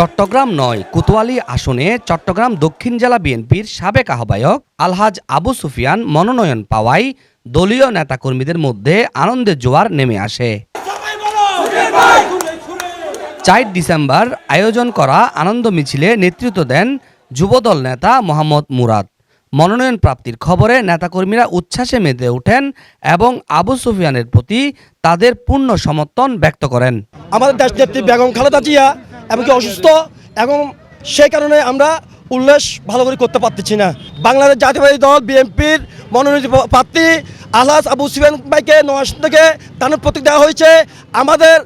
চট্টগ্রাম ৯ কোতোয়ালী আসনে চট্টগ্রাম দক্ষিণ জেলা বিএনপির সাবেক আহ্বায়ক আলহাজ আবু সুফিয়ান মনোনয়ন পাওয়ায় দলীয় নেতাকর্মীদের মধ্যে আনন্দের জোয়ার নেমে আসে। ৪ ডিসেম্বর আয়োজন করা আনন্দ মিছিলে নেতৃত্ব দেন যুবদল নেতা মোহাম্মদ মুরাদ। মনোনয়ন প্রাপ্তির খবরে নেতাকর্মীরা উচ্ছ্বাসে মেতে ওঠেন এবং আবু সুফিয়ানের প্রতি তাদের পূর্ণ সমর্থন ব্যক্ত করেন। আমাদের দেশনেত্রী বেগম খালেদা জিয়া এমনকি অসুস্থ এবং সেই কারণে আমরা উল্লাস ভালো করে করতে পারতেছি না। বাংলাদেশ জাতীয়তাবাদী দল বিএনপির মনোনীত প্রার্থী আলহাজ আবু সুফিয়ান ভাইকে নওয়াজ থেকে দানের প্রতীক দেওয়া হয়েছে। আমাদের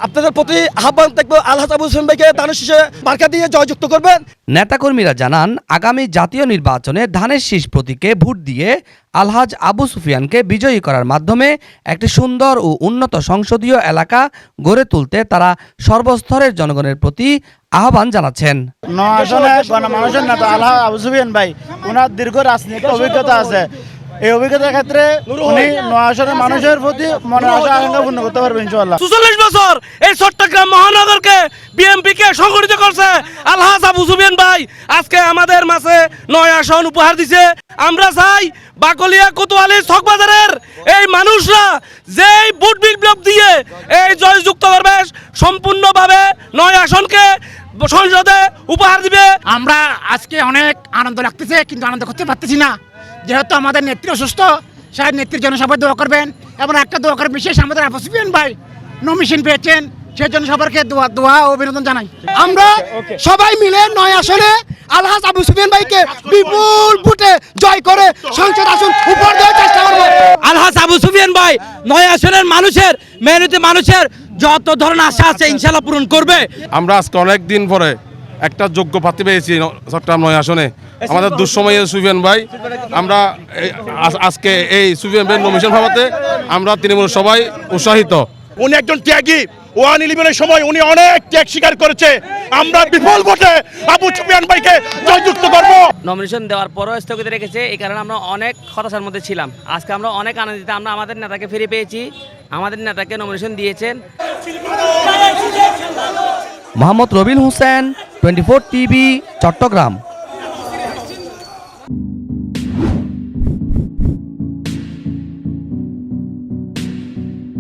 আপনাদের প্রতি আহ্বান থাকবে আলহাজ আবু সুফিয়ান ভাইকে দানের শীষে মার্কা দিয়ে জয়যুক্ত করবেন। নেতাকর্মীরা জানান আগামী জাতীয় নির্বাচনে ধানের শীষ প্রতীকে ভোট দিয়ে আলহাজ আবু সুফিয়ানকে বিজয়ী করার মাধ্যমে একটি সুন্দর ও উন্নত সংসদীয় এলাকা গড়ে তুলতে তারা সর্বস্তরের জনগণের প্রতি আহ্বান জানাচ্ছেন। গণমানুষের নেতা আলহাজ আবু সুফিয়ান ভাই, ওনার দীর্ঘ রাজনৈতিক অভিজ্ঞতা আছে। এই অভিজ্ঞতার ক্ষেত্রে উনি নওয়াজের মানুষের প্রতি মনের আশা আকাঙ্ক্ষা পূর্ণ করতে পারবেন ইনশাআল্লাহ। ৪৪ বছর এই চট্টগ্রাম মহানগরকে বিএনপিকে সংগঠিত করছে আলহাজ আবু সুফিয়ান ভাই। আজকে আমাদের মাঝে ৯ আসন উপহার দিছে। আমরা চাই বাকলিয়া কোতোয়ালী চকবাজারের এই মানুষরা যেই ভোট বিপ্লব দিয়ে এই জয়যুক্ত করবে সম্পূর্ণভাবে ৯ আসনকে সংসদে উপহার দিবে। আমরা আজকে অনেক আনন্দ লাগতেছে, কিন্তু আনন্দ করতে পারতেছি না, যেহেতু আমাদের নেত্রী অসুস্থ। সাহেব নেত্রীর জন্য সবাই দোয়া করবেন এবং একটা দোয়া করে বিশেষ আমাদের আবু সুফিয়ান ভাই নমিনেশন পেয়েছেন, সেই জন্য সবাইকে দোয়া ও অভিনন্দন জানাই। আমরা সবাই মিলে ৯ আসনে আলহাজ আবু সুফিয়ান ভাইকে বিপুল ভোটে জয় করে সংসদ আসন উপহার দেওয়ার চেষ্টা করব। আলহাজ আবু সুফিয়ান ভাই ৯ আসনের মানুষের মেহনতি মানুষের যত ধরনের আশা আছে ইনশাআল্লাহ পূরণ করবে। আমরা আজকে অনেক দিন পরে একটা যোগ্য প্রার্থী পেয়েছি চট্টগ্রাম ৯ আসনে, আমাদের দুঃসময়ের সুফিয়ান ভাই। আমরা আজকে এই সুফিয়ান ভাই নমিনেশন পাওয়াতে আমরা তৃণমূল সবাই উৎসাহিত। উনি একজন ত্যাগী। 111-এর সময় উনি অনেক ত্যাগ স্বীকার করেছে। আমরা বিপুল ভোটে আবু সুফিয়ান ভাইকে জয়যুক্ত করব। নমিনেশন দেওয়ার পরও স্থগিত রেখেছে, এই কারণে আমরা অনেক হতাশার মধ্যে ছিলাম। আজকে আমরা অনেক আনন্দিত, আমরা আমাদের নেতাকে ফিরে পেয়েছি, আমাদের নেতাকে নমিনেশন দিয়েছেন। মোহাম্মদ রবিল হোসেন, 24 টিভি, চট্টগ্রাম।